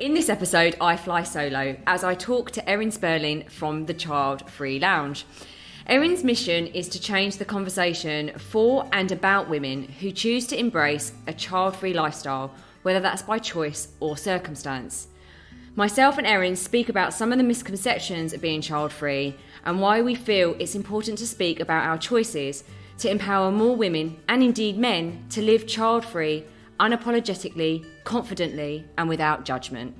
In this episode, I fly solo as I talk to Erin Spurling from the Child-Free Lounge. Erin's mission is to change the conversation for and about women who choose to embrace a child-free lifestyle, whether that's by choice or circumstance. Myself and Erin speak about some of the misconceptions of being child-free and why we feel it's important to speak about our choices to empower more women, and indeed men, to live child-free, unapologetically, confidently, and without judgment.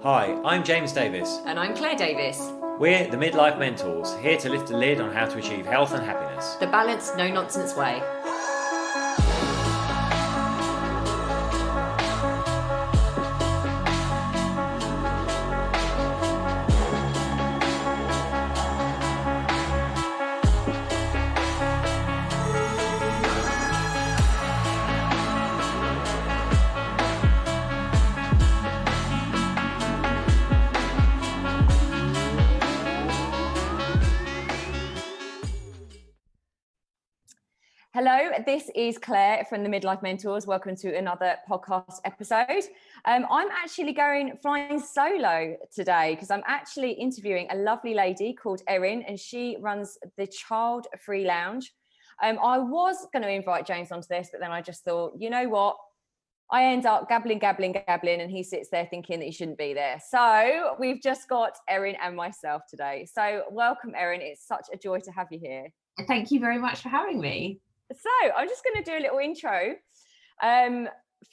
Hi, I'm James Davis. And I'm Claire Davis. We're the Midlife Mentors, here to lift the lid on how to achieve health and happiness. The balanced, no-nonsense way. Hello, this is Claire from the Midlife Mentors. Welcome to another podcast episode. I'm actually flying solo today because I'm actually interviewing a lovely lady called Erin, and she runs the Child-Free Lounge. I was going to invite James onto this, but then I just thought, you know what? I end up gabbling, and he sits there thinking that he shouldn't be there. So we've just got Erin and myself today. So welcome, Erin. It's such a joy to have you here. Thank you very much for having me. So I'm just going to do a little intro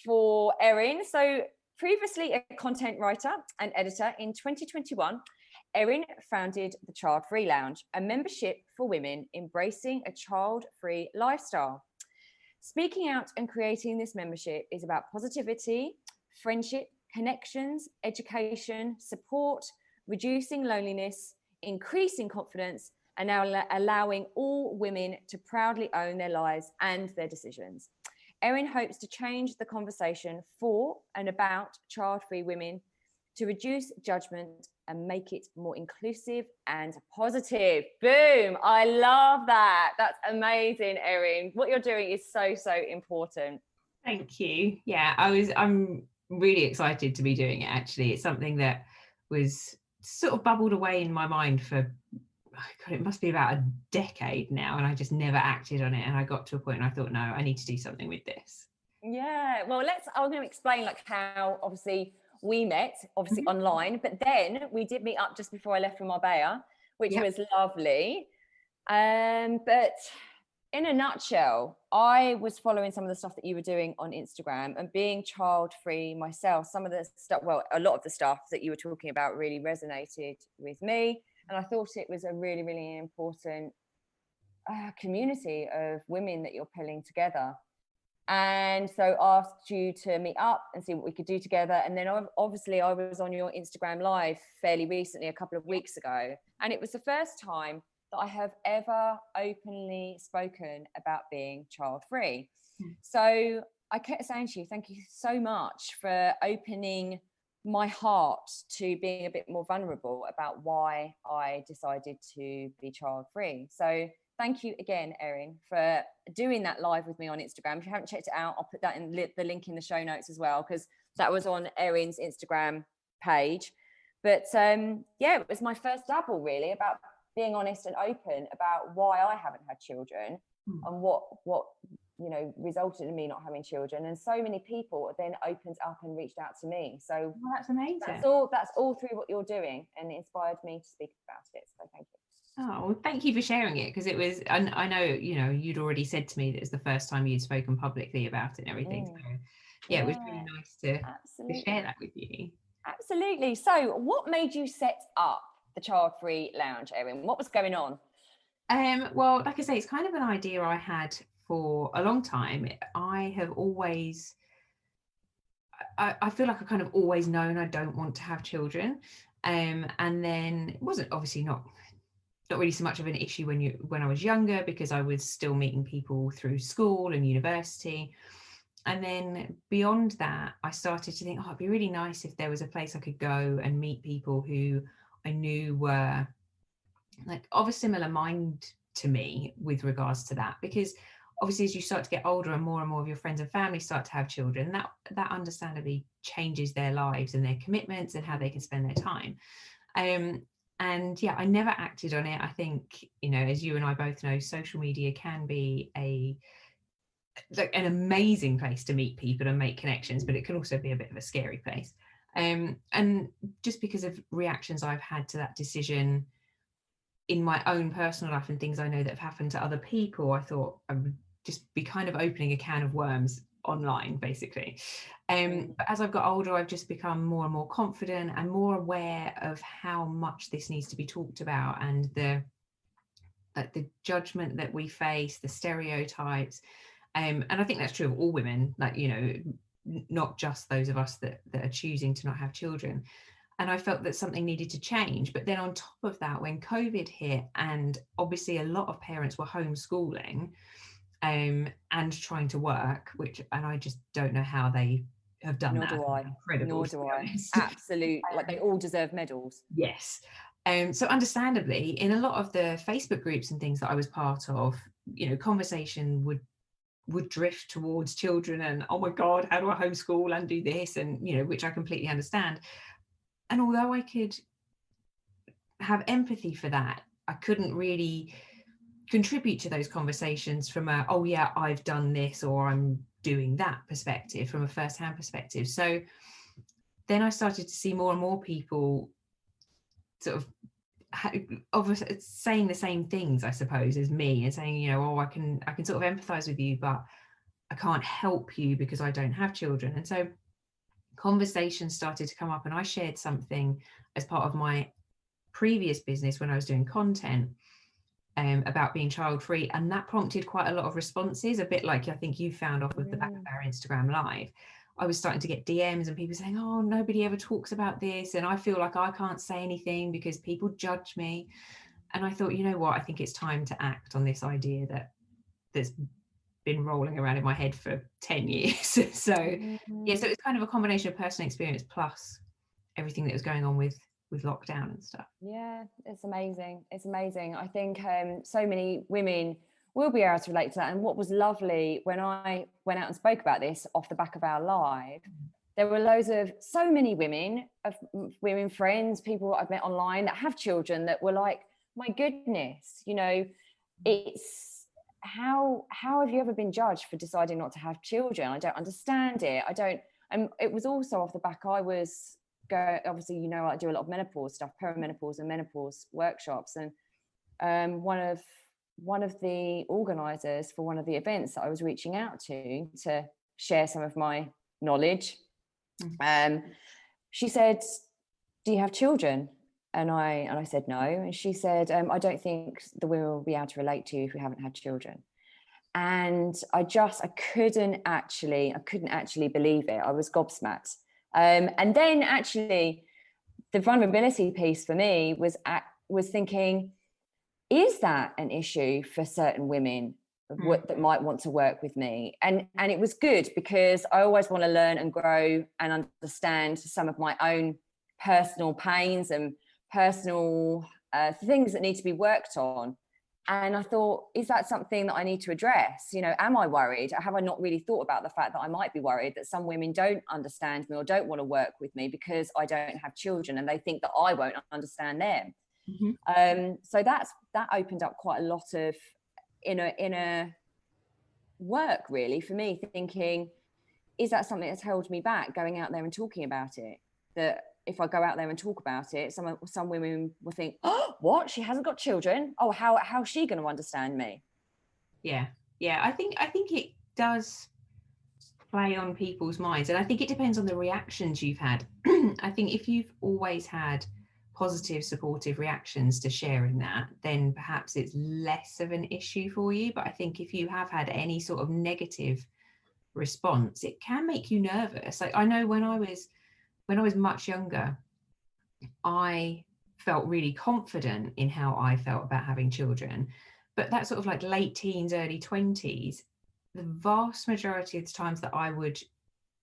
for Erin. So previously a content writer and editor, in 2021, Erin founded the Child-Free Lounge, a membership for women embracing a child-free lifestyle. Speaking out and creating this membership is about positivity, friendship, connections, education, support, reducing loneliness, increasing confidence, and now allowing all women to proudly own their lives and their decisions. Erin hopes to change the conversation for and about child-free women, to reduce judgment and make it more inclusive and positive. Boom! I love that. That's amazing, Erin. What you're doing is so, so important. Thank you. Yeah, I'm really excited to be doing it, actually. It's something that was sort of bubbled away in my mind for, God, it must be about a decade now, and I just never acted on it. And I got to a point and I thought, no, I need to do something with this. Yeah, well, I'm going to explain how obviously we met, online, but then we did meet up just before I left for Marbella, which was lovely. But in a nutshell, I was following some of the stuff that you were doing on Instagram, and being child-free myself, a lot of the stuff that you were talking about really resonated with me. And I thought it was a really, really important community of women that you're pulling together. And so asked you to meet up and see what we could do together. And then obviously I was on your Instagram live fairly recently, a couple of weeks ago. And it was the first time that I have ever openly spoken about being child-free. So I kept saying to you, thank you so much for opening my heart to being a bit more vulnerable about why I decided to be child-free. So thank you again, Erin, for doing that live with me on Instagram. If you haven't checked it out, I'll put that in the link in the show notes as well, because that was on Erin's Instagram page. But it was my first dabble really about being honest and open about why I haven't had children and what resulted in me not having children. And so many people then opened up and reached out to me. So that's amazing. That's all through what you're doing, and it inspired me to speak about it. So thank you. Oh, well, thank you for sharing it, because it was, and I know, you'd already said to me that it was the first time you'd spoken publicly about it and everything. So it was really nice to share that with you. Absolutely. So what made you set up the Child-Free Lounge, Erin? What was going on? Well, like I say, it's kind of an idea I had for a long time. I have always, I feel like I kind of always known I don't want to have children. And then it wasn't obviously not really so much of an issue when I was younger, because I was still meeting people through school and university. And then beyond that, I started to think, it'd be really nice if there was a place I could go and meet people who I knew were like of a similar mind to me with regards to that, because obviously as you start to get older and more of your friends and family start to have children, that understandably changes their lives and their commitments and how they can spend their time. And yeah, I never acted on it. I think, you know, as you and I both know, social media can be an amazing place to meet people and make connections, but it can also be a bit of a scary place. And just because of reactions I've had to that decision in my own personal life and things I know that have happened to other people, I thought I would just be kind of opening a can of worms online, basically. But as I've got older, I've just become more and more confident and more aware of how much this needs to be talked about, and the judgment that we face, the stereotypes. And I think that's true of all women, like, you know, not just those of us that are choosing to not have children. And I felt that something needed to change. But then on top of that, when COVID hit, and obviously a lot of parents were homeschooling and trying to work, and I just don't know how they have done that. Nor do I. Absolutely. Like, they all deserve medals. Yes. So understandably, in a lot of the Facebook groups and things that I was part of, you know, conversation would drift towards children and, oh my God, how do I homeschool and do this? And, you know, which I completely understand. And although I could have empathy for that, I couldn't really contribute to those conversations from a, oh yeah, I've done this or I'm doing that perspective, from a first-hand perspective. So then I started to see more and more people sort of saying the same things, I suppose, as me, and saying, you know, oh, I can sort of empathize with you, but I can't help you because I don't have children. And so conversations started to come up, and I shared something as part of my previous business when I was doing content about being child-free, and that prompted quite a lot of responses, a bit like I think you found off of the back of our Instagram live. I was starting to get DMs and people saying, oh, nobody ever talks about this, and I feel like I can't say anything because people judge me. And I thought, you know what, I think it's time to act on this idea that's been rolling around in my head for 10 years. So yeah, so it's kind of a combination of personal experience plus everything that was going on with lockdown and stuff. Yeah, it's amazing. I think so many women will be able to relate to that. And what was lovely when I went out and spoke about this off the back of our live, there were so many women friends, people I've met online that have children that were like, my goodness, you know, it's how have you ever been judged for deciding not to have children? I don't understand it. And it was also off the back, obviously, you know, I do a lot of menopause stuff, peri-menopause and menopause workshops. And one of the organizers for one of the events that I was reaching out to share some of my knowledge, she said, do you have children? And I said no. And she said, I don't think the women will be able to relate to you if you haven't had children. And I couldn't actually believe it. I was gobsmacked. And then actually the vulnerability piece for me was thinking, is that an issue for certain women that might want to work with me? And it was good, because I always want to learn and grow and understand some of my own personal pains and personal things that need to be worked on. And I thought, is that something that I need to address? You know, am I worried? Have I not really thought about the fact that I might be worried that some women don't understand me or don't want to work with me because I don't have children, and they think that I won't understand them? So that opened up quite a lot of inner work, really, for me, thinking, is that something that's held me back going out there and talking about it? That if I go out there and talk about it, some women will think, oh, what? She hasn't got children? Oh, how's she going to understand me? Yeah. I think it does play on people's minds, and I think it depends on the reactions you've had. I think if you've always had positive, supportive reactions to sharing that, then perhaps it's less of an issue for you. But I think if you have had any sort of negative response, it can make you nervous. Like, I know when I was much younger, I felt really confident in how I felt about having children, but that sort of like late teens, early 20s, the vast majority of the times that I would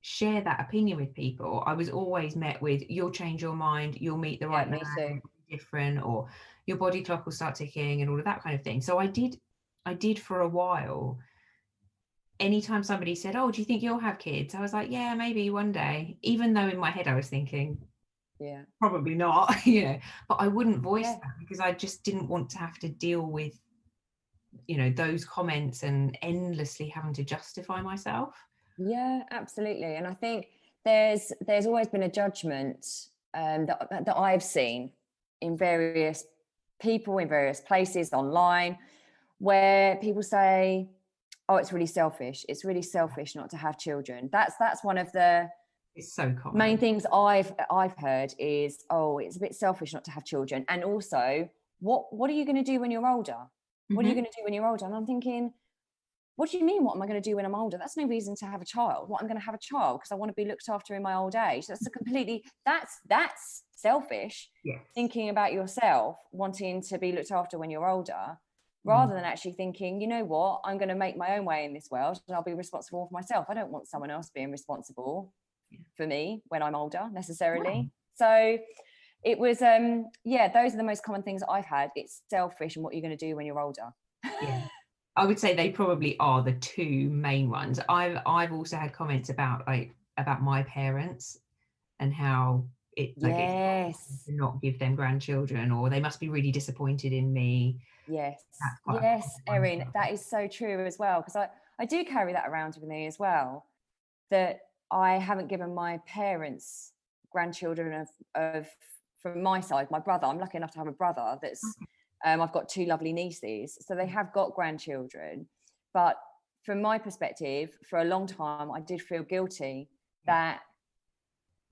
share that opinion with people, I was always met with, you'll change your mind, you'll meet the right man, different, or your body clock will start ticking and all of that kind of thing. So I did for a while. Anytime somebody said, oh, do you think you'll have kids? I was like, yeah, maybe one day, even though in my head I was thinking, yeah, probably not, but I wouldn't voice that because I just didn't want to have to deal with, those comments and endlessly having to justify myself. Yeah, absolutely. And I think there's always been a judgment that I've seen in various people, in various places online, where people say, oh, it's really selfish. It's really selfish not to have children. That's one of the It's so common. main things I've heard is, oh, it's a bit selfish not to have children. And also, what are you going to do when you're older? What are you going to do when you're older? And I'm thinking, what do you mean, what am I going to do when I'm older? That's no reason to have a child. What, I'm going to have a child because I want to be looked after in my old age. That's selfish. Yes. Thinking about yourself, wanting to be looked after when you're older, rather than actually thinking, you know what, I'm going to make my own way in this world and I'll be responsible for myself. I don't want someone else being responsible for me when I'm older necessarily. So it was, those are the most common things I've had. It's selfish and what you're going to do when you're older. Yeah. I would say they probably are the two main ones. I've also had comments about my parents and how it's not give them grandchildren, or they must be really disappointed in me. Yes, Erin, that is so true as well, because I do carry that around with me as well, that I haven't given my parents grandchildren of from my side. My brother, I'm lucky enough to have a brother that's I've got two lovely nieces, so they have got grandchildren. But from my perspective, for a long time, I did feel guilty that,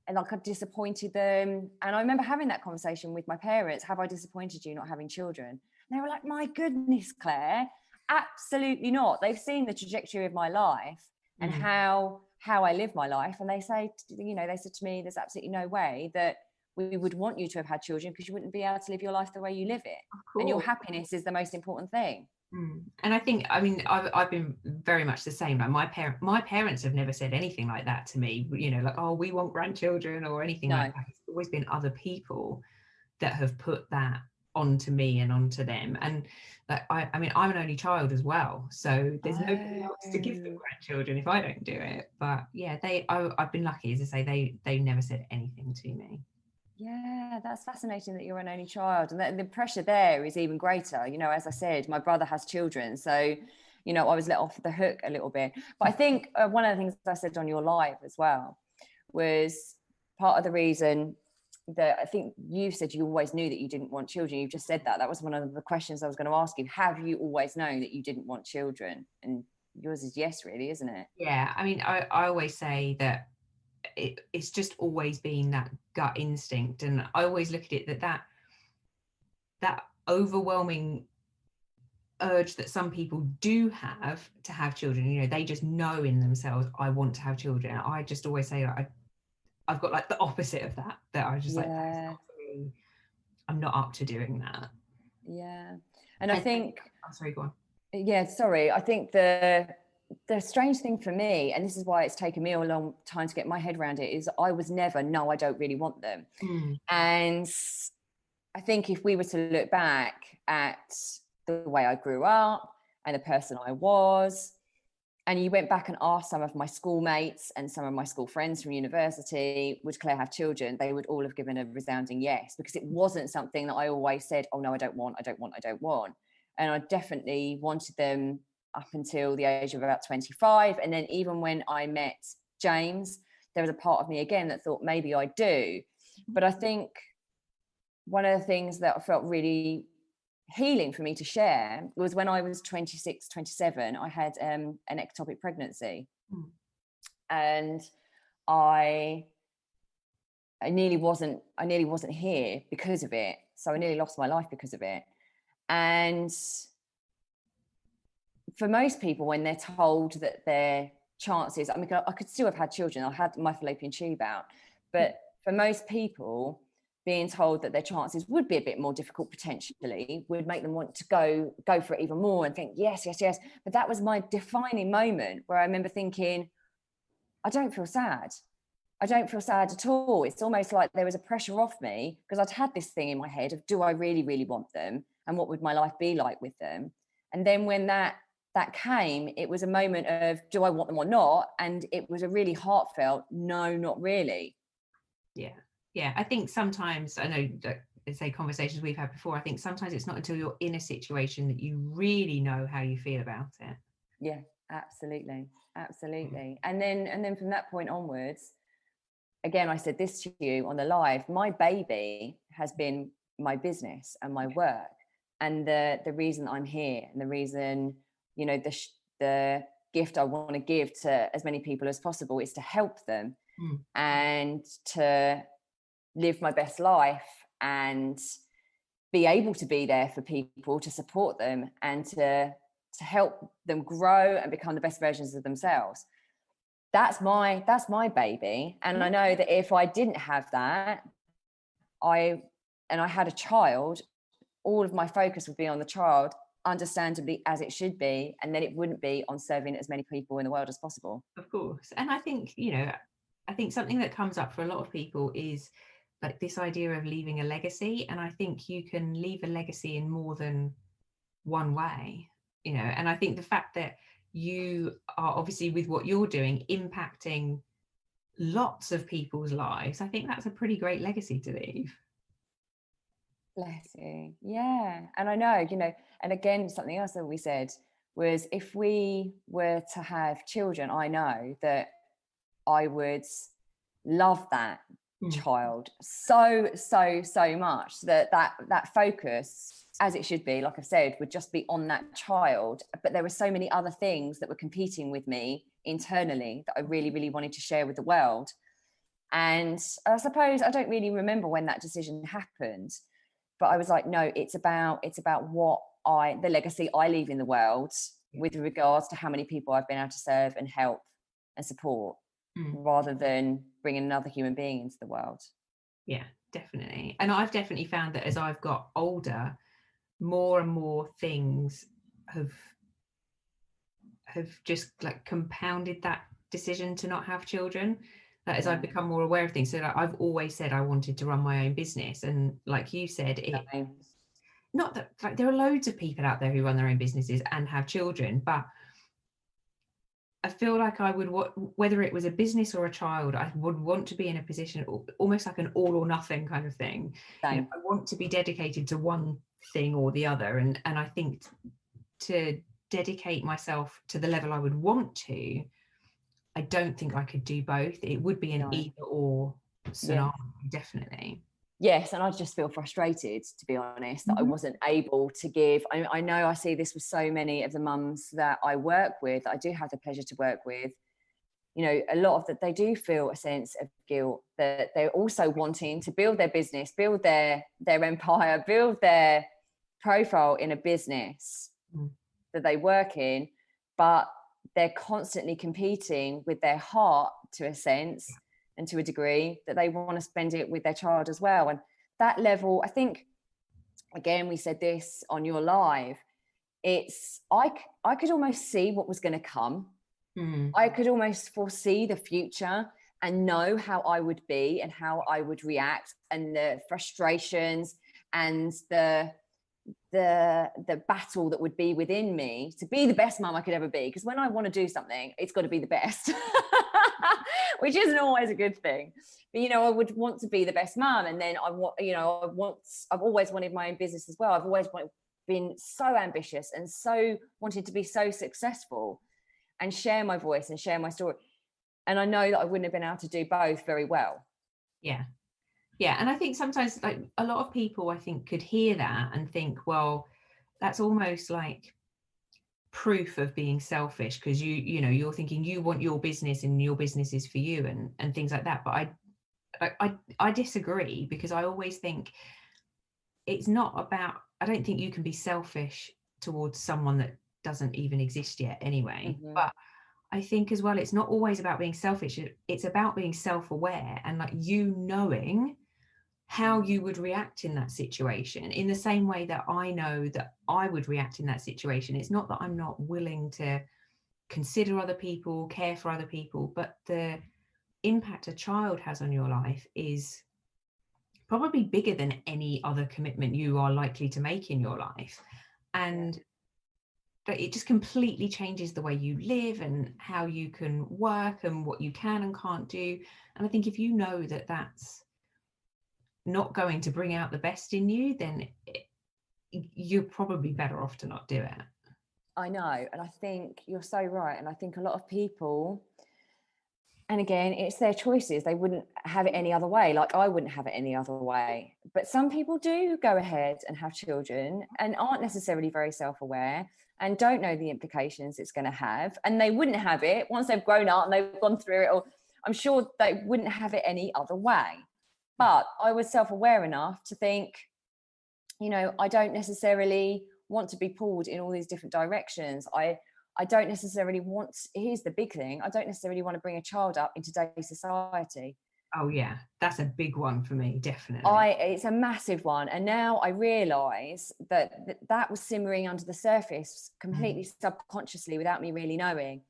and like I disappointed them. And I remember having that conversation with my parents: have I disappointed you not having children? And they were like, my goodness, Claire, absolutely not. They've seen the trajectory of my life and how I live my life, and they say, they said to me, there's absolutely no way that we would want you to have had children because you wouldn't be able to live your life the way you live it. And your happiness is the most important thing. And I think, I've been very much the same. Like my parents have never said anything like that to me, like, oh, we want grandchildren or anything like that. It's always been other people that have put that onto me and onto them. And like, I'm an only child as well, so there's nobody else to give them grandchildren if I don't do it. But yeah, I've been lucky, as I say, they never said anything to me. Yeah, that's fascinating that you're an only child, and the pressure there is even greater. As I said, my brother has children, so I was let off the hook a little bit. But I think one of the things I said on your live as well was part of the reason that I think you said you always knew that you didn't want children. You've just said that was one of the questions I was going to ask you. Have you always known that you didn't want children? And yours is yes, really, isn't it? Yeah, I always say that it's just always been that gut instinct, and I always look at it that overwhelming urge that some people do have to have children. They just know in themselves, I want to have children. I just always say I've got like the opposite of that I just like, that's not for me. I'm not up to doing that. And I think I'm sorry, go on. I think the strange thing for me, and this is why it's taken me a long time to get my head around it, is I was never, no, I don't really want them. And I think if we were to look back at the way I grew up and the person I was, and you went back and asked some of my schoolmates and some of my school friends from university, would Claire have children? They would all have given a resounding yes, because it wasn't something that I always said, oh no, I don't want. And I definitely wanted them up until the age of about 25. And then even when I met James, there was a part of me again that thought maybe I do. But I think one of the things that I felt really healing for me to share was when I was 26, 27, I had an ectopic pregnancy. And I nearly wasn't here because of it. So I nearly lost my life because of it. And for most people, when they're told that their chances, I could still have had children. I had my fallopian tube out, but for most people, being told that their chances would be a bit more difficult potentially would make them want to go for it even more and think, yes. But that was my defining moment where I remember thinking, I don't feel sad. I don't feel sad at all. It's almost like there was a pressure off me because I'd had this thing in my head of, do I really, really want them? And what would my life be like with them? And then when that came, it was a moment of, do I want them or not? And it was a really heartfelt, no, not really. Yeah. I think sometimes, I know, say conversations we've had before, I think sometimes it's not until you're in a situation that you really know how you feel about it. Yeah, absolutely. And then from that point onwards, again, I said this to you on the live, my baby has been my business and my work, and the reason I'm here, and the reason, you know, the gift I want to give to as many people as possible is to help them and to live my best life and be able to be there for people, to support them and to help them grow and become the best versions of themselves. That's my baby. And I know that if I didn't have that, I had a child, all of my focus would be on the child, understandably, as it should be, and then it wouldn't be on serving as many people in the world as possible. Of course. And I think, you know, I think something that comes up for a lot of people is like this idea of leaving a legacy. And I think you can leave a legacy in more than one way, you know. And I think the fact that you are obviously, with what you're doing, impacting lots of people's lives, I think that's a pretty great legacy to leave. Bless you. Yeah. And I know, you know, and again, something else that we said was, if we were to have children, I know that I would love that child so much, that focus, as it should be, like I've said, would just be on that child. But there were so many other things that were competing with me internally that I really, really wanted to share with the world. And I suppose I don't really remember when that decision happened, but I was like, no, it's about what the legacy I leave in the world with regards to how many people I've been able to serve and help and support, rather than bringing another human being into the world. Yeah, definitely. And I've definitely found that as I've got older, more and more things have just like compounded that decision to not have children. As I've become more aware of things. So like, I've always said I wanted to run my own business, and like you said, not that, like, there are loads of people out there who run their own businesses and have children, but I feel like I would, whether it was a business or a child, I would want to be in a position almost like an all or nothing kind of thing. You know, I want to be dedicated to one thing or the other, and I think to dedicate myself to the level I would want to, I don't think I could do both. It would be an either or scenario, definitely. Yes, and I just feel frustrated, to be honest, that I wasn't able to give. I know I see this with so many of the mums that I work with, I do have the pleasure to work with. You know, a lot of that, they do feel a sense of guilt that they're also wanting to build their business, build their empire, build their profile in a business that they work in, but they're constantly competing with their heart, to a sense, and to a degree, that they want to spend it with their child as well. And that level, I think, again, we said this on your live, it's, I could almost see what was going to come. I could almost foresee the future and know how I would be and how I would react, and the frustrations and the battle that would be within me to be the best mum I could ever be. Because when I want to do something, it's got to be the best, which isn't always a good thing. But, you know, I would want to be the best mum. And then I've always wanted my own business as well. I've always been so ambitious and so wanted to be so successful and share my voice and share my story. And I know that I wouldn't have been able to do both very well. Yeah, and I think sometimes, like, a lot of people, I think, could hear that and think, well, that's almost like proof of being selfish, because you know, you're thinking you want your business and your business is for you and things like that. But I disagree, because I always think it's not about, I don't think you can be selfish towards someone that doesn't even exist yet anyway. But I think as well, it's not always about being selfish. It's about being self-aware and, like, you knowing how you would react in that situation, in the same way that I know that I would react in that situation. It's not that I'm not willing to consider other people, care for other people, but the impact a child has on your life is probably bigger than any other commitment you are likely to make in your life. And it just completely changes the way you live and how you can work and what you can and can't do. And I think if you know that that's not going to bring out the best in you, then you're probably better off to not do it. I know. And I think you're so right. And I think a lot of people, and again, it's their choices. They wouldn't have it any other way. Like I wouldn't have it any other way. But some people do go ahead and have children and aren't necessarily very self-aware and don't know the implications it's going to have. And they wouldn't have it once they've grown up and they've gone through it. Or I'm sure they wouldn't have it any other way. But I was self-aware enough to think, you know, I don't necessarily want to be pulled in all these different directions. I don't necessarily want, here's the big thing, I don't necessarily want to bring a child up in today's society. Oh yeah, that's a big one for me, definitely. It's a massive one. And now I realise that was simmering under the surface completely subconsciously without me really knowing,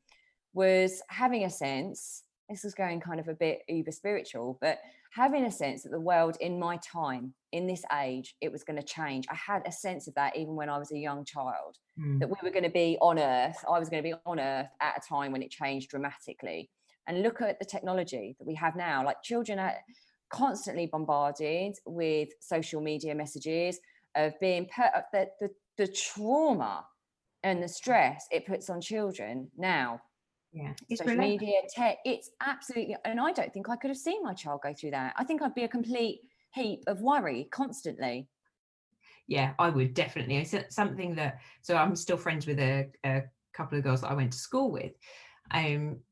was having a sense, this is going kind of a bit uber spiritual, but having a sense that the world in my time, in this age, it was going to change. I had a sense of that even when I was a young child, that we were going to be on Earth. I was going to be on Earth at a time when it changed dramatically. And look at the technology that we have now. Like children are constantly bombarded with social media messages of being the trauma and the stress it puts on children now. Yeah, it's social media, tech, it's absolutely, and I don't think I could have seen my child go through that. I think I'd be a complete heap of worry constantly. Yeah, I would definitely. It's something that, so I'm still friends with a couple of girls that I went to school with.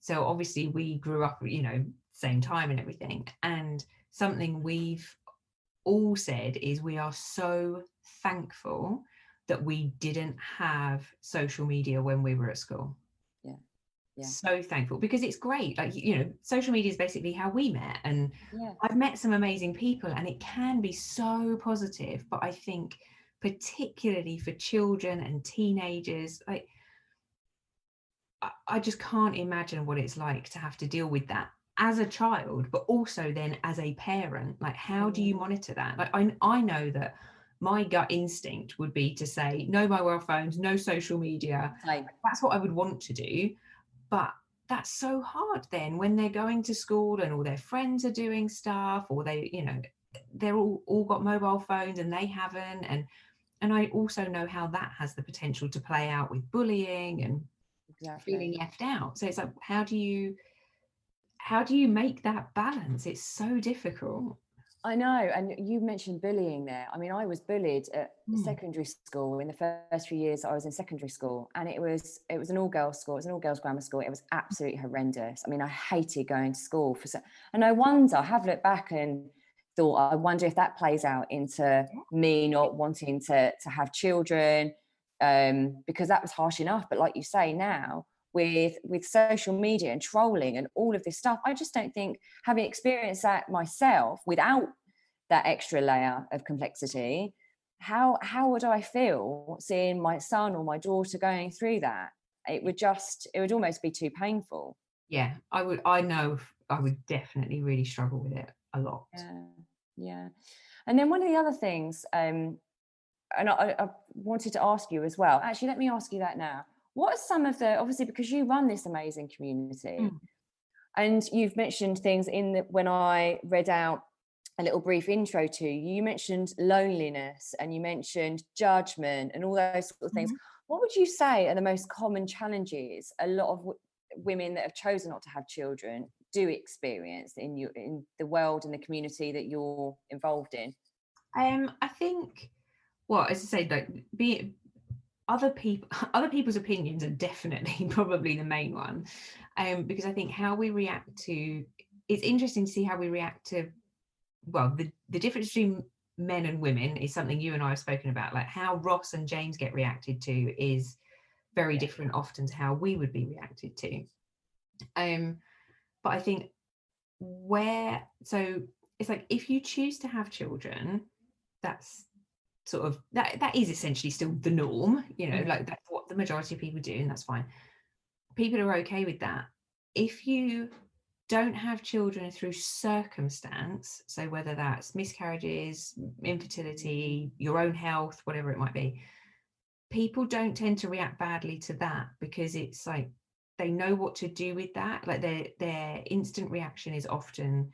So obviously we grew up, you know, same time and everything. And something we've all said is we are so thankful that we didn't have social media when we were at school. Yeah. So thankful, because it's great. Like, you know, social media is basically how we met, and I've met some amazing people and it can be so positive. But I think particularly for children and teenagers, like I just can't imagine what it's like to have to deal with that as a child, but also then as a parent. Like, how do you monitor that? Like, I know that my gut instinct would be to say no mobile phones, no social media. That's what I would want to do. But that's so hard then when they're going to school and all their friends are doing stuff, or they, you know, they're all got mobile phones and they haven't. And I also know how that has the potential to play out with bullying and feeling left out. So it's like, how do you make that balance? It's so difficult. I know. And you mentioned bullying there. I mean, I was bullied at secondary school in the first few years I was in secondary school, and it was an all-girls school. It was an all-girls grammar school. It was absolutely horrendous. I mean, I hated going to school and I wonder, I have looked back and thought, I wonder if that plays out into me not wanting to have children, because that was harsh enough. But like you say, now with social media and trolling and all of this stuff, I just don't think, having experienced that myself without that extra layer of complexity, how would I feel seeing my son or my daughter going through that? It would almost be too painful. Yeah, I know I would definitely really struggle with it a lot. Yeah. And then one of the other things, and I wanted to ask you as well, actually, let me ask you that now. What are some of the, obviously, because you run this amazing community, and you've mentioned things when I read out a little brief intro to you, you mentioned loneliness and you mentioned judgment and all those sort of things. What would you say are the most common challenges a lot of women that have chosen not to have children do experience in the world and the community that you're involved in? I think, well, as I say, like other people's opinions are definitely probably the main one, because I think how we react to, it's interesting to see how we react to, well, the difference between men and women is something you and I have spoken about. Like how Ross and James get reacted to is very different often to how we would be reacted to. But I think so it's like, if you choose to have children, that's sort of that is essentially still the norm, you know, like that's what the majority of people do, and that's fine. People are okay with that. If you don't have children through circumstance, so whether that's miscarriages, infertility, your own health, whatever it might be, people don't tend to react badly to that, because it's like they know what to do with that. Like their instant reaction is often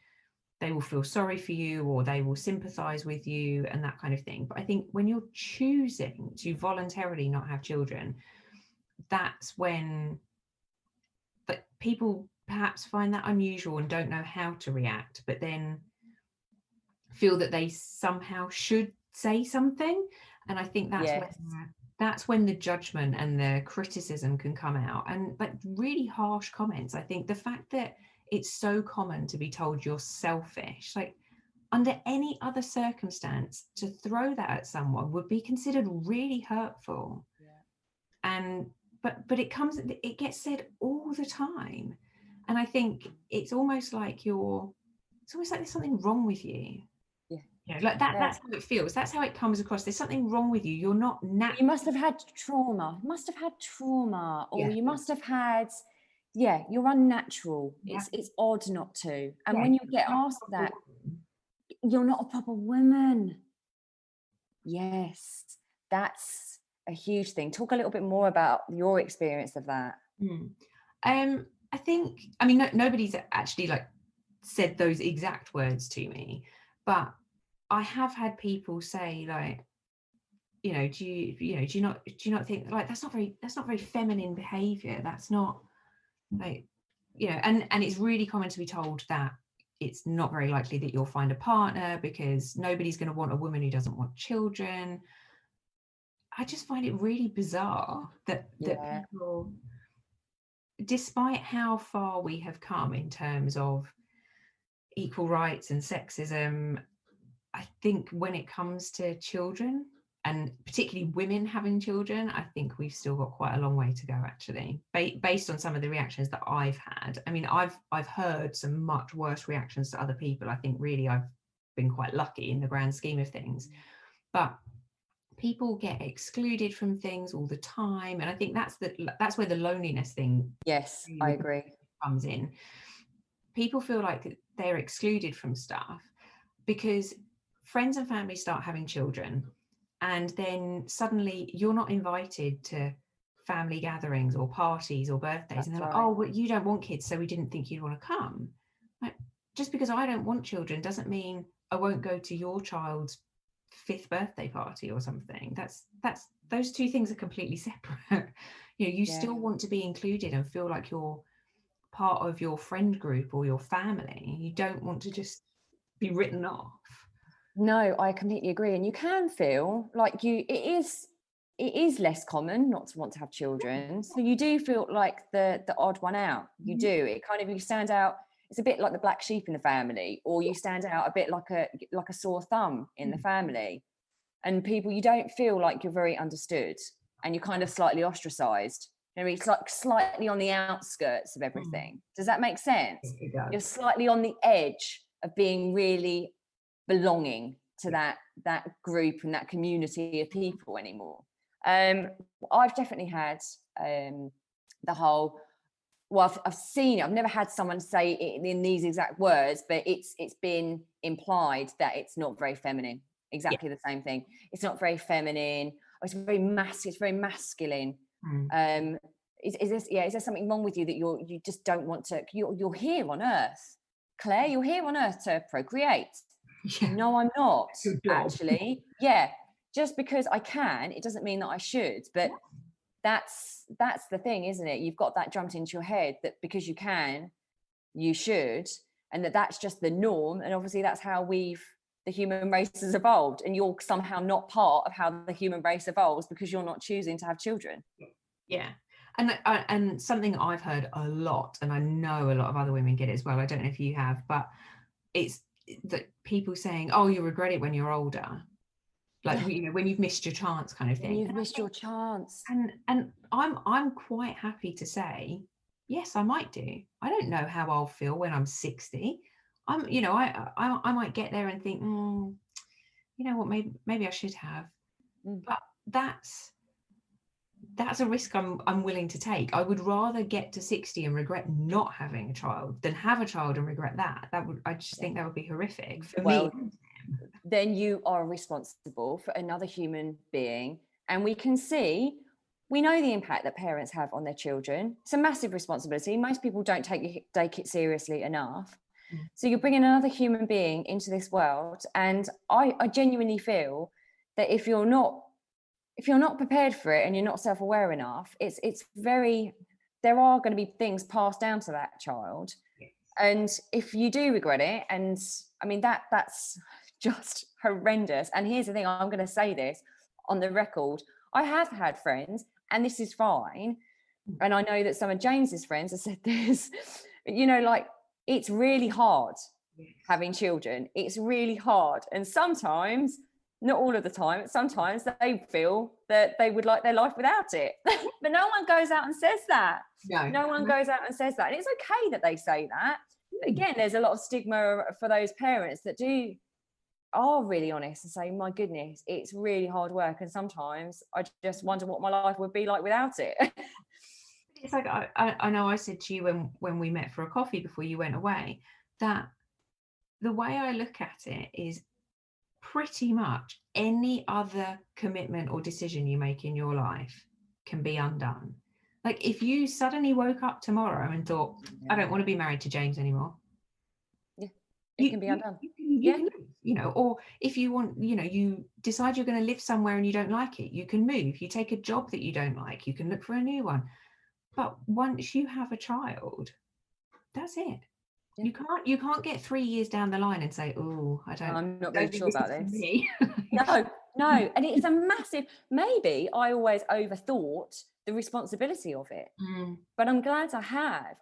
they will feel sorry for you, or they will sympathize with you, and that kind of thing. But I think when you're choosing to voluntarily not have children, that's when people perhaps find that unusual and don't know how to react, but then feel that they somehow should say something. And I think that's when the judgment and the criticism can come out, and like really harsh comments. I think the fact that it's so common to be told you're selfish, like under any other circumstance, to throw that at someone would be considered really hurtful. And but it gets said all the time. And I think it's almost like there's something wrong with you. Like that's how it feels. That's how it comes across. There's something wrong with you. You're not natural. You must have had trauma. Or you must have had, you're unnatural. It's odd not to. And when you get asked that, you're not a proper woman. Yes, that's a huge thing. Talk a little bit more about your experience of that. I think, nobody's actually like said those exact words to me, but I have had people say, like, do you not think, like, that's not very feminine behavior. That's not, like, and it's really common to be told that it's not very likely that you'll find a partner because nobody's going to want a woman who doesn't want children. I just find it really bizarre that people, despite how far we have come in terms of equal rights and sexism, I think when it comes to children, and particularly women having children, I think we've still got quite a long way to go, actually, based on some of the reactions that I've had. I mean, I've heard some much worse reactions to other people. I think really I've been quite lucky in the grand scheme of things. But people get excluded from things all the time. And I think that's where the loneliness thing, yes, I agree, comes in. People feel like they're excluded from stuff because friends and family start having children, and then suddenly you're not invited to family gatherings or parties or birthdays. And they're like, oh, well, you don't want kids, so we didn't think you'd want to come. Like, just because I don't want children doesn't mean I won't go to your child's 5th birthday party or something. That's those two things are completely separate. You still want to be included and feel like you're part of your friend group or your family. You don't want to just be written off. No, I completely agree. And you can feel like it is less common not to want to have children. So you do feel like the odd one out. You do. It kind of, you stand out. It's a bit like the black sheep in the family, or you stand out a bit like a sore thumb in the family. And people, you don't feel like you're very understood, and you're kind of slightly ostracized. It's like slightly on the outskirts of everything. Does that make sense? It does. You're slightly on the edge of being really belonging to that group and that community of people anymore. I've definitely had the whole, well, I've seen it. I've never had someone say it in these exact words, but it's been implied that it's not very feminine. Exactly the same thing. It's not very feminine. It's very it's very masculine. Is there something wrong with you that you just don't want to? You're here on Earth, Claire. You're here on Earth to procreate. No, I'm not, actually. Just because I can, it doesn't mean that I should. But that's the thing, isn't it? You've got that jumped into your head that because you can, you should, and that's just the norm. And obviously that's how the human race has evolved, and you're somehow not part of how the human race evolves because you're not choosing to have children. And something I've heard a lot, and I know a lot of other women get it as well, I don't know if you have, but it's that people saying, oh, you regret it when you're older, like when you've missed your chance, kind of thing. You've missed your chance. And I'm quite happy to say, yes, I might do. I don't know how I'll feel when I'm 60. I might get there and think, you know what, maybe I should have. But that's a risk I'm willing to take. I would rather get to 60 and regret not having a child than have a child and regret that. I just think that would be horrific for me. Then you are responsible for another human being, and we know the impact that parents have on their children. It's a massive responsibility. Most people don't take it seriously enough. So you're bringing another human being into this world, and I genuinely feel that if you're not prepared for it and you're not self-aware enough, there are going to be things passed down to that child. And if you do regret it, and I mean that's just horrendous. And here's the thing, I'm going to say this on the record, I have had friends, and this is fine, and I know that some of James's friends have said this, like, it's really hard having children. It's really hard, and sometimes, not all of the time, sometimes they feel that they would like their life without it. But no one goes out and says that. No one goes out and says that. And it's okay that they say that. But again, there's a lot of stigma for those parents that are really honest and say, my goodness, it's really hard work. And sometimes I just wonder what my life would be like without it. It's like, I know I said to you when we met for a coffee before you went away, that the way I look at it is pretty much any other commitment or decision you make in your life can be undone. Like if you suddenly woke up tomorrow and thought, I don't want to be married to James anymore. Yeah, it can be undone. You can, or if you want, you decide you're going to live somewhere and you don't like it, you can move. You take a job that you don't like, you can look for a new one. But once you have a child, that's it. Yeah. You can't get 3 years down the line and say, oh, I'm not really sure about this. No. And it's a massive, maybe I always overthought the responsibility of it. But I'm glad I have.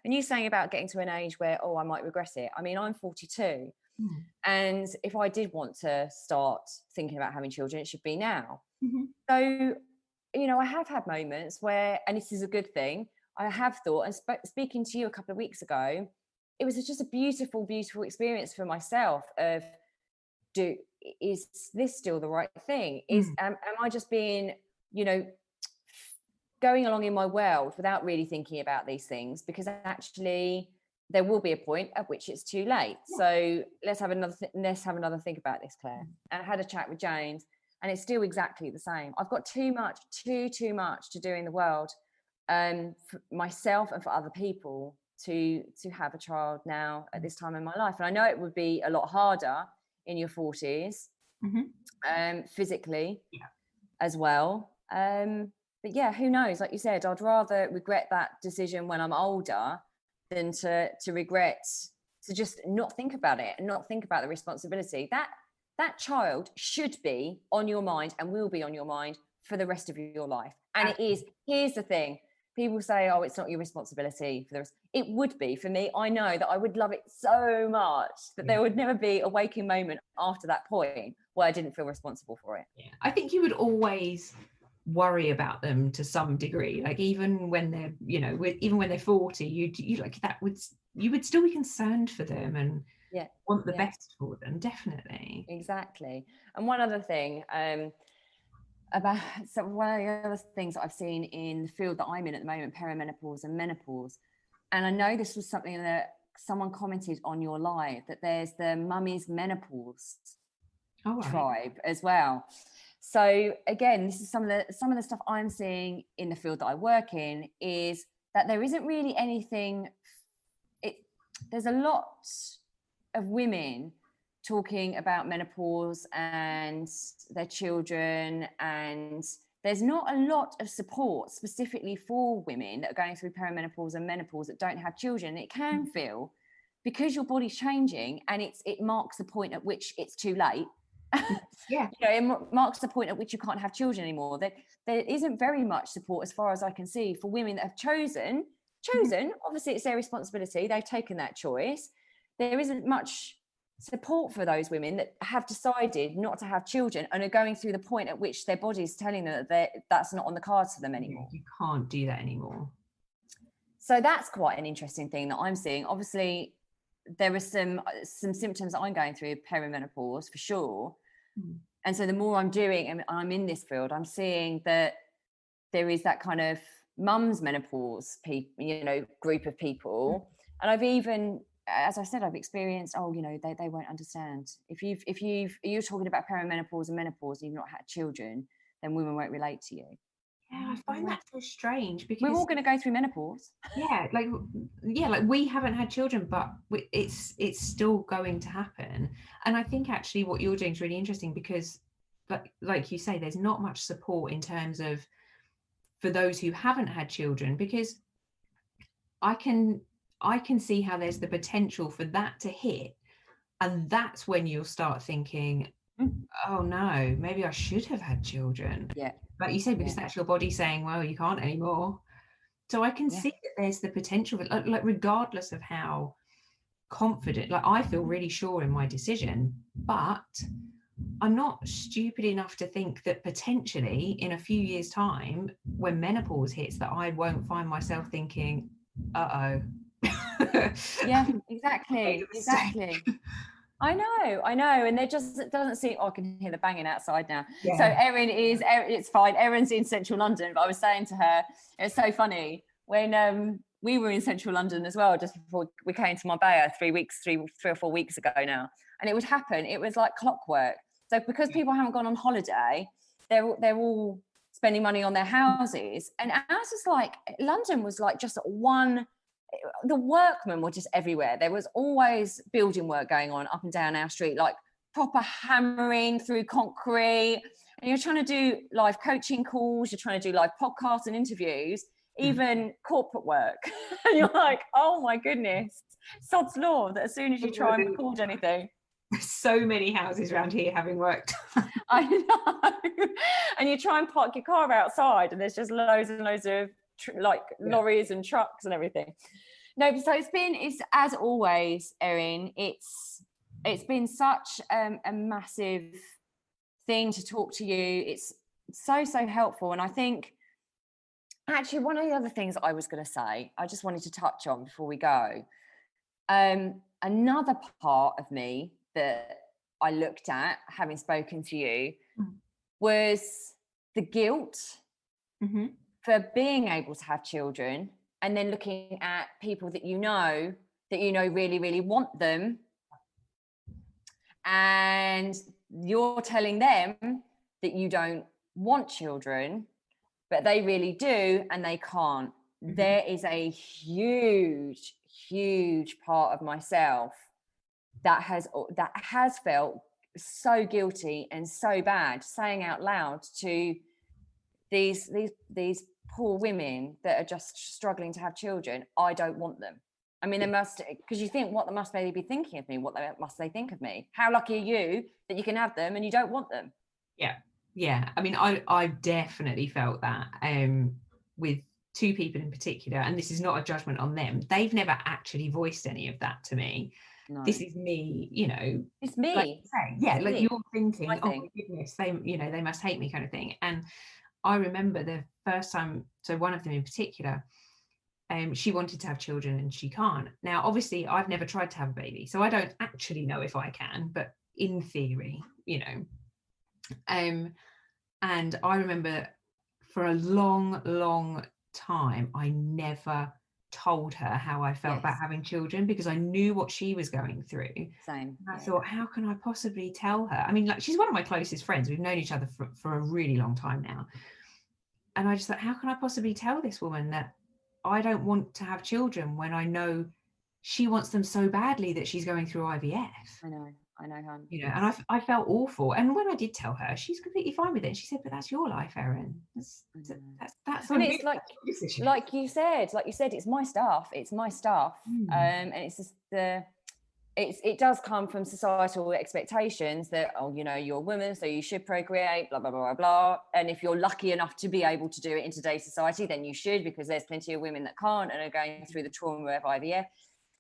And you saying about getting to an age where, I might regret it. I mean, I'm 42. And if I did want to start thinking about having children, it should be now. So, I have had moments where, and this is a good thing, I have thought, and speaking to you a couple of weeks ago, it was just a beautiful, beautiful experience for myself of, is this still the right thing? Am I just being, going along in my world without really thinking about these things? Because actually there will be a point at which it's too late. Yeah. So let's have another think about this, Claire. And I had a chat with James, and it's still exactly the same. I've got too much to do in the world, for myself and for other people, to have a child now at this time in my life. And I know it would be a lot harder in your 40s, physically as well. But yeah, who knows? Like you said, I'd rather regret that decision when I'm older than to regret, to just not think about it and not think about the responsibility. That child should be on your mind and will be on your mind for the rest of your life. And it is. Here's the thing. People say, it's not your responsibility for the rest. It would be for me. I know that I would love it so much that there would never be a waking moment after that point where I didn't feel responsible for it. Yeah. I think you would always worry about them to some degree, like even when they're, even when they're 40, you like that you would still be concerned for them and want the best for them, definitely. Exactly. And one other thing, one of the other things that I've seen in the field that I'm in at the moment, peri-menopause and menopause, and I know this was something that someone commented on your live, that there's the mummies menopause tribe as well. So again, this is some of the stuff I'm seeing in the field that I work in, is that there isn't really anything. There's a lot of women talking about menopause and their children, and there's not a lot of support specifically for women that are going through perimenopause and menopause that don't have children. It can feel, because your body's changing, and it marks the point at which it's too late. It marks the point at which you can't have children anymore. There isn't very much support, as far as I can see, for women that have chosen. Obviously it's their responsibility, they've taken that choice. There isn't much support for those women that have decided not to have children and are going through the point at which their body's telling them that that's not on the cards for them anymore. You can't do that anymore. So that's quite an interesting thing that I'm seeing. Obviously there are some symptoms that I'm going through, perimenopause for sure. And so the more I'm doing, and I'm in this field, I'm seeing that there is that kind of mum's menopause group of people. And I've even, as I said, I've experienced, they won't understand. If you're talking about peri-menopause and menopause and you've not had children, then women won't relate to you. Yeah, I find that so strange, because we're all going to go through menopause. Yeah, like we haven't had children, but it's still going to happen. And I think actually what you're doing is really interesting, because like you say, there's not much support in terms of for those who haven't had children, because I can see how there's the potential for that to hit, and that's when you'll start thinking, oh no, maybe I should have had children. Yeah, like you say, because that's your body saying, well, you can't anymore. So I can see that there's the potential, like regardless of how confident, like I feel really sure in my decision, but I'm not stupid enough to think that potentially in a few years' time, when menopause hits, that I won't find myself thinking, uh-oh. Yeah, exactly. I know, and it doesn't seem. Oh, I can hear the banging outside now. Yeah. So Erin it's fine. Erin's in central London, but I was saying to her, it's so funny when we were in central London as well, just before we came to Marbella 3 or 4 weeks ago now, and it would happen. It was like clockwork. So because people haven't gone on holiday, they're all spending money on their houses, and ours is like, London was like just one. The workmen were just everywhere. There was always building work going on up and down our street, like proper hammering through concrete. And you're trying to do live coaching calls, you're trying to do live podcasts and interviews, even corporate work. And you're like, oh my goodness, sod's law that as soon as you try and record anything. So many houses around here having worked. I know. And you try and park your car outside and there's just loads and loads of lorries and trucks and everything. No, so it's as always, Erin, it's been such a massive thing to talk to you. It's so helpful. And I think actually one of the other things that I was going to say, I just wanted to touch on before we go, another part of me that I looked at having spoken to you was the guilt for being able to have children, and then looking at people that you know really, really want them, and you're telling them that you don't want children, but they really do, and they can't. There is a huge part of myself that has felt so guilty and so bad, saying out loud to these poor women that are just struggling to have children, I don't want them. I mean, they must, because you think, what must they be thinking of me? What must they think of me? How lucky are you that you can have them and you don't want them? Yeah. I mean, I definitely felt that with two people in particular, and this is not a judgment on them. They've never actually voiced any of that to me. No. This is me, it's me. Like, like you're thinking, oh my goodness, they must hate me, kind of thing. And I remember the first time, so one of them in particular, she wanted to have children and she can't. Now, obviously, I've never tried to have a baby, so I don't actually know if I can, but in theory, and I remember for a long time, I never told her how I felt about having children, because I knew what she was going through. Same. And I thought, how can I possibly tell her? I mean, like, she's one of my closest friends. We've known each other for a really long time now. And I just thought, how can I possibly tell this woman that I don't want to have children when I know she wants them so badly that she's going through IVF? I know, hon. And I felt awful. And when I did tell her, she's completely fine with it. She said, but that's your life, Erin. That's and it's like you said, it's my stuff. It's my stuff. And it's just it does come from societal expectations that, you're a woman, so you should procreate, blah, blah, blah, blah, blah. And if you're lucky enough to be able to do it in today's society, then you should, because there's plenty of women that can't and are going through the trauma of IVF.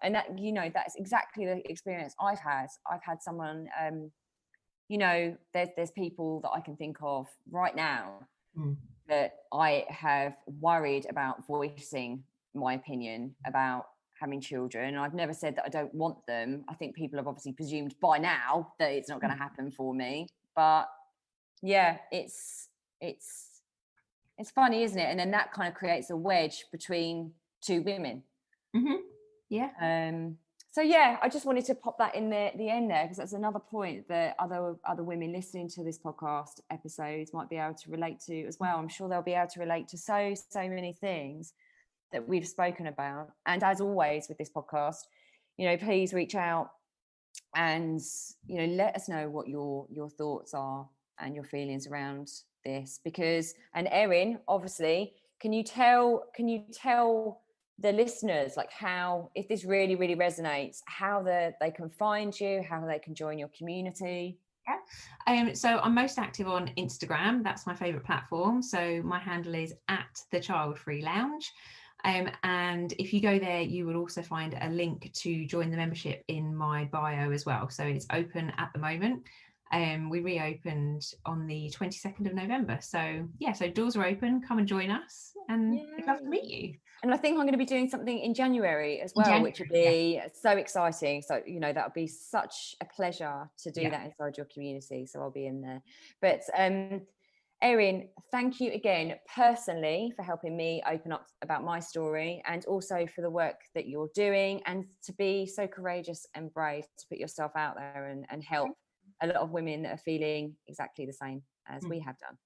And that, that's exactly the experience I've had. I've had someone, there's people that I can think of right now that I have worried about voicing my opinion about having children. And I've never said that I don't want them. I think people have obviously presumed by now that it's not going to happen for me. But yeah, it's It's funny, isn't it? And then that kind of creates a wedge between two women. Yeah. So yeah, I just wanted to pop that in the end there, because that's another point that other women listening to this podcast episodes might be able to relate to as well. I'm sure they'll be able to relate to so many things that we've spoken about. And as always with this podcast, you know, please reach out and, you know, let us know what your thoughts are and your feelings around this. Because, and Erin, obviously, can you tell the listeners, like, how, if this really resonates, how they can find you, how they can join your community? So I'm most active on Instagram. That's my favorite platform. So my handle is @the childfree lounge. And if you go there, you will also find a link to join the membership in my bio as well. So it's open at the moment. We reopened on the 22nd of November. So yeah, so doors are open. Come and join us, and we'd love to meet you. And I think I'm going to be doing something in January as well, which would be so exciting. So, you know, that would be such a pleasure to do that inside your community. So I'll be in there. But Erin, thank you again personally for helping me open up about my story, and also for the work that you're doing, and to be so courageous and brave to put yourself out there and help a lot of women that are feeling exactly the same as we have done.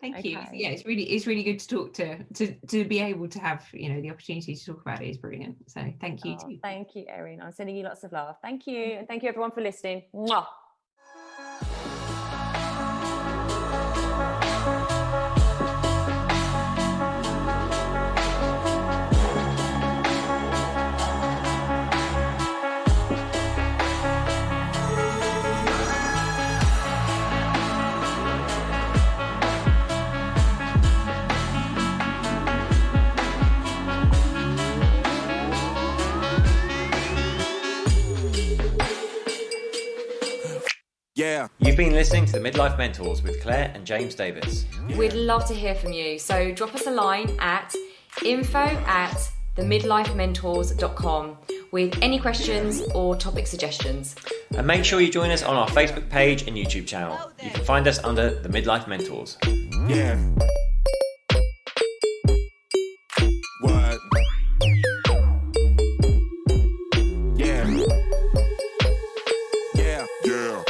Thank you. Yeah, it's really good to talk to be able to have, you know, the opportunity to talk about it is brilliant. So thank you too. Thank you, Erin. I'm sending you lots of love. Thank you. And thank you everyone for listening. Mwah. Yeah. You've been listening to the Midlife Mentors with Claire and James Davis. We'd love to hear from you. So drop us a line at info@themidlifementors.com with any questions or topic suggestions. And make sure you join us on our Facebook page and YouTube channel. You can find us under the Midlife Mentors. Yeah. What? Yeah. Yeah. Yeah.